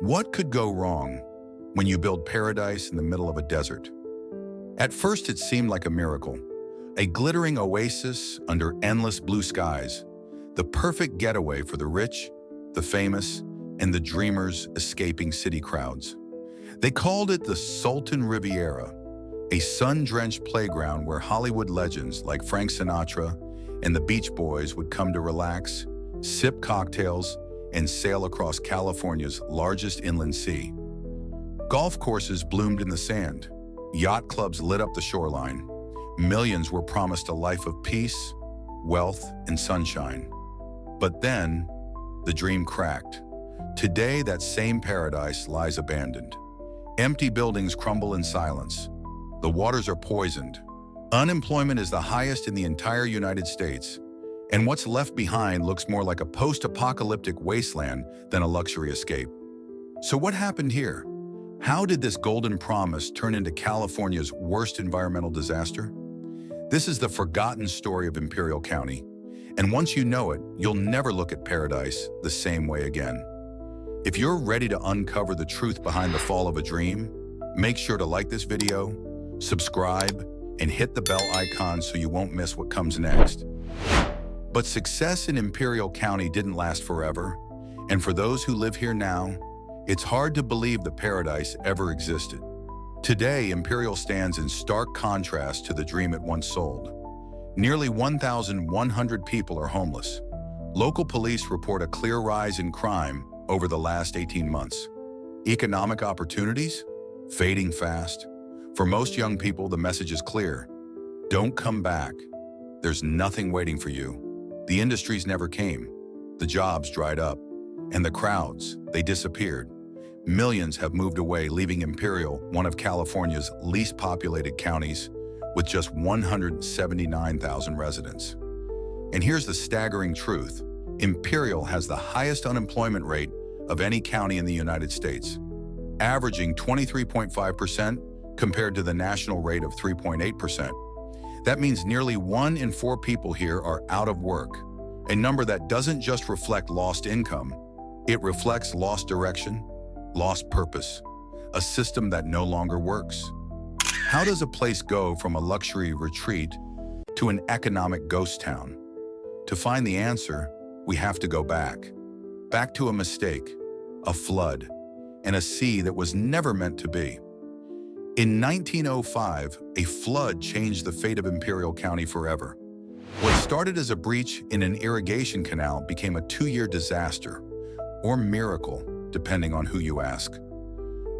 What could go wrong when you build paradise in the middle of a desert? At first, it seemed like a miracle, a glittering oasis under endless blue skies, the perfect getaway for the rich, the famous, and the dreamers escaping city crowds. They called it the Salton Riviera, a sun-drenched playground where Hollywood legends like Frank Sinatra and the Beach Boys would come to relax, sip cocktails, and sail across California's largest inland sea. Golf courses bloomed in the sand. Yacht clubs lit up the shoreline. Millions were promised a life of peace, wealth, and sunshine. But then, the dream cracked. Today, that same paradise lies abandoned. Empty buildings crumble in silence. The waters are poisoned. Unemployment is the highest in the entire United States. And what's left behind looks more like a post-apocalyptic wasteland than a luxury escape. So what happened here? How did this golden promise turn into California's worst environmental disaster? This is the forgotten story of Imperial County. And once you know it, you'll never look at paradise the same way again. If you're ready to uncover the truth behind the fall of a dream, make sure to like this video, subscribe, and hit the bell icon so you won't miss what comes next. But success in Imperial County didn't last forever, and for those who live here now, it's hard to believe the paradise ever existed. Today, Imperial stands in stark contrast to the dream it once sold. Nearly 1,100 people are homeless. Local police report a clear rise in crime over the last 18 months. Economic opportunities? Fading fast. For most young people, the message is clear. Don't come back. There's nothing waiting for you. The industries never came. The jobs dried up. And the crowds, they disappeared. Millions have moved away, leaving Imperial one of California's least populated counties with just 179,000 residents. And here's the staggering truth. Imperial has the highest unemployment rate of any county in the United States, averaging 23.5% compared to the national rate of 3.8%. That means nearly 1 in 4 people here are out of work, a number that doesn't just reflect lost income, it reflects lost direction, lost purpose, a system that no longer works. How does a place go from a luxury retreat to an economic ghost town? To find the answer, we have to go back. Back to a mistake, a flood, and a sea that was never meant to be. In 1905, a flood changed the fate of Imperial County forever. What started as a breach in an irrigation canal became a 2-year disaster, or miracle, depending on who you ask.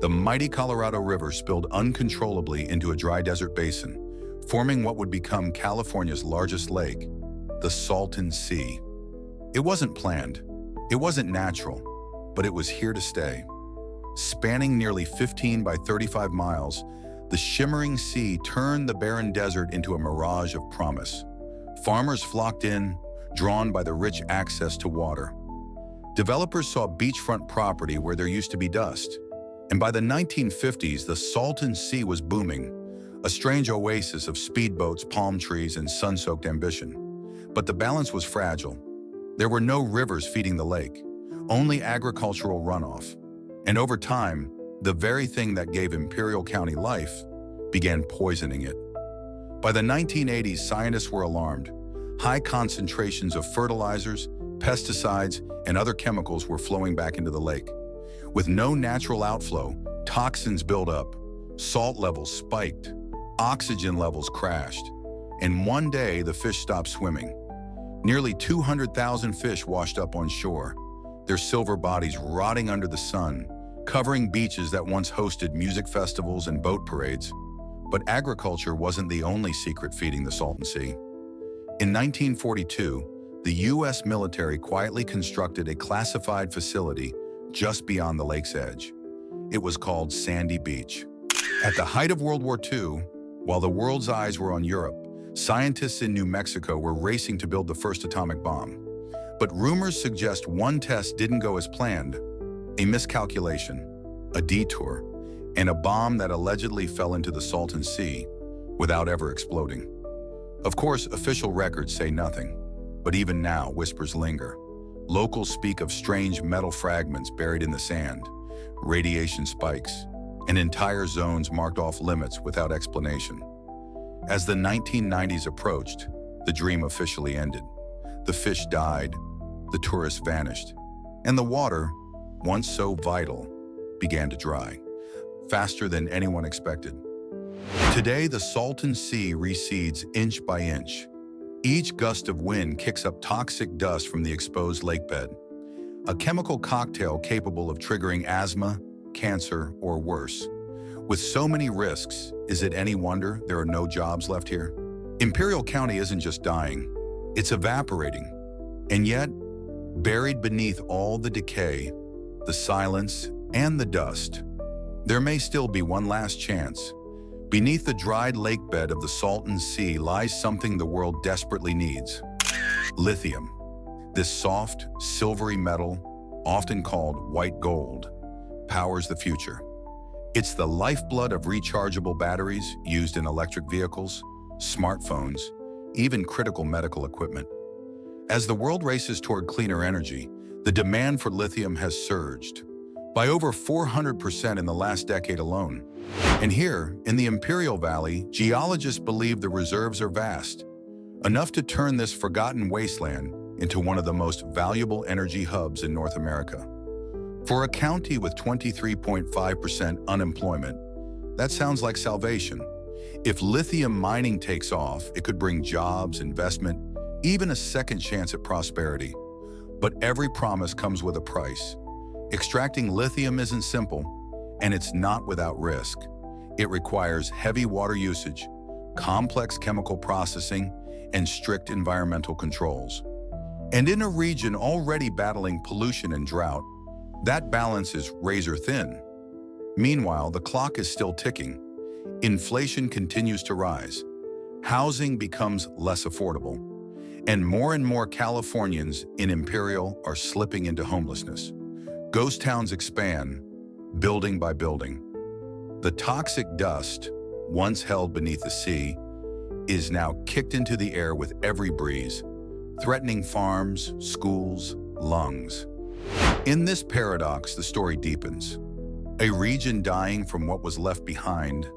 The mighty Colorado River spilled uncontrollably into a dry desert basin, forming what would become California's largest lake, the Salton Sea. It wasn't planned, it wasn't natural, but it was here to stay. Spanning nearly 15 by 35 miles, the shimmering sea turned the barren desert into a mirage of promise. Farmers flocked in, drawn by the rich access to water. Developers saw beachfront property where there used to be dust. And by the 1950s, the Salton Sea was booming, a strange oasis of speedboats, palm trees, and sun-soaked ambition. But the balance was fragile. There were no rivers feeding the lake, only agricultural runoff. And over time, the very thing that gave Imperial County life began poisoning it. By the 1980s, scientists were alarmed. High concentrations of fertilizers, pesticides, and other chemicals were flowing back into the lake. With no natural outflow, toxins built up, salt levels spiked, oxygen levels crashed, and one day the fish stopped swimming. Nearly 200,000 fish washed up on shore, their silver bodies rotting under the sun, covering beaches that once hosted music festivals and boat parades. But agriculture wasn't the only secret feeding the Salton Sea. In 1942, the U.S. military quietly constructed a classified facility just beyond the lake's edge. It was called Sandy Beach. At the height of World War II, while the world's eyes were on Europe, scientists in New Mexico were racing to build the first atomic bomb. But rumors suggest one test didn't go as planned. A miscalculation, a detour, and a bomb that allegedly fell into the Salton Sea without ever exploding. Of course, official records say nothing, but even now whispers linger. Locals speak of strange metal fragments buried in the sand, radiation spikes, and entire zones marked off limits without explanation. As the 1990s approached, the dream officially ended. The fish died, the tourists vanished, and the water, once so vital, began to dry, faster than anyone expected. Today, the Salton Sea recedes inch by inch. Each gust of wind kicks up toxic dust from the exposed lakebed, a chemical cocktail capable of triggering asthma, cancer, or worse. With so many risks, is it any wonder there are no jobs left here? Imperial County isn't just dying, it's evaporating. And yet, buried beneath all the decay, the silence, and the dust, there may still be one last chance. Beneath the dried lakebed of the Salton Sea lies something the world desperately needs: lithium. This soft, silvery metal, often called white gold, powers the future. It's the lifeblood of rechargeable batteries used in electric vehicles, smartphones, even critical medical equipment. As the world races toward cleaner energy, the demand for lithium has surged by over 400% in the last decade alone. And here, in the Imperial Valley, geologists believe the reserves are vast, enough to turn this forgotten wasteland into one of the most valuable energy hubs in North America. For a county with 23.5% unemployment, that sounds like salvation. If lithium mining takes off, it could bring jobs, investment, even a second chance at prosperity. But every promise comes with a price. Extracting lithium isn't simple, and it's not without risk. It requires heavy water usage, complex chemical processing, and strict environmental controls. And in a region already battling pollution and drought, that balance is razor thin. Meanwhile, the clock is still ticking. Inflation continues to rise. Housing becomes less affordable. And more Californians in Imperial are slipping into homelessness. Ghost towns expand, building by building. The toxic dust, once held beneath the sea, is now kicked into the air with every breeze, threatening farms, schools, lungs. In this paradox, the story deepens. A region dying from what was left behind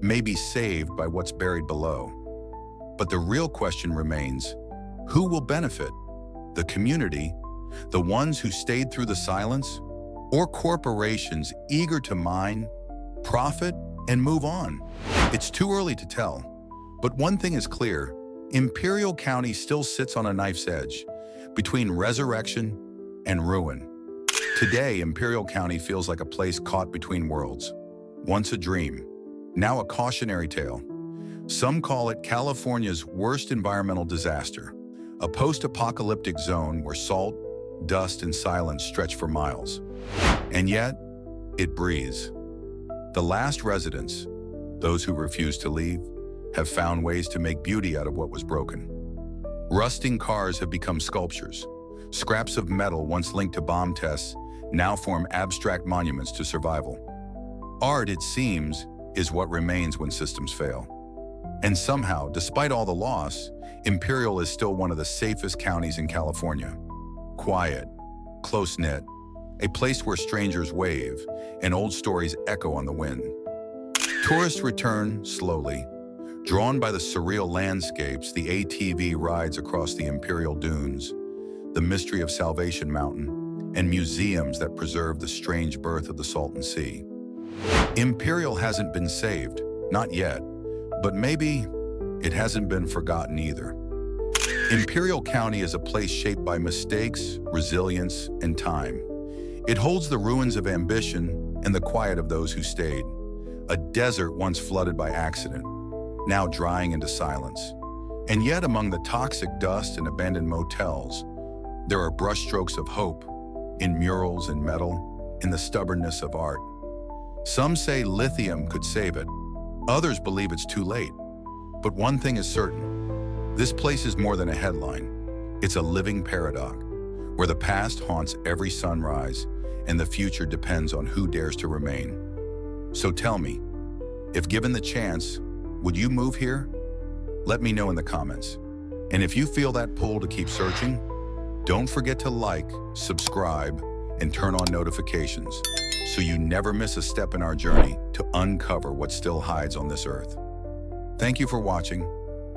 may be saved by what's buried below. But the real question remains, who will benefit? The community, the ones who stayed through the silence, or corporations eager to mine, profit, and move on? It's too early to tell. But one thing is clear, Imperial County still sits on a knife's edge, between resurrection and ruin. Today, Imperial County feels like a place caught between worlds. Once a dream, now a cautionary tale. Some call it California's worst environmental disaster, a post-apocalyptic zone where salt, dust, and silence stretch for miles. And yet, it breathes. The last residents, those who refuse to leave, have found ways to make beauty out of what was broken. Rusting cars have become sculptures. Scraps of metal once linked to bomb tests now form abstract monuments to survival. Art, it seems, is what remains when systems fail. And somehow, despite all the loss, Imperial is still one of the safest counties in California. Quiet, close-knit, a place where strangers wave and old stories echo on the wind. Tourists return slowly. Drawn by the surreal landscapes, the ATV rides across the Imperial Dunes, the mystery of Salvation Mountain, and museums that preserve the strange birth of the Salton Sea. Imperial hasn't been saved, not yet, but maybe it hasn't been forgotten either. Imperial County is a place shaped by mistakes, resilience, and time. It holds the ruins of ambition and the quiet of those who stayed. A desert once flooded by accident, now drying into silence. And yet among the toxic dust and abandoned motels, there are brushstrokes of hope, in murals and metal, in the stubbornness of art. Some say lithium could save it. Others believe it's too late. But one thing is certain, this place is more than a headline. It's a living paradox, where the past haunts every sunrise and the future depends on who dares to remain. So tell me, if given the chance, would you move here? Let me know in the comments. And if you feel that pull to keep searching, don't forget to like, subscribe, and turn on notifications so you never miss a step in our journey to uncover what still hides on this earth. Thank you for watching,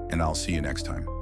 and I'll see you next time.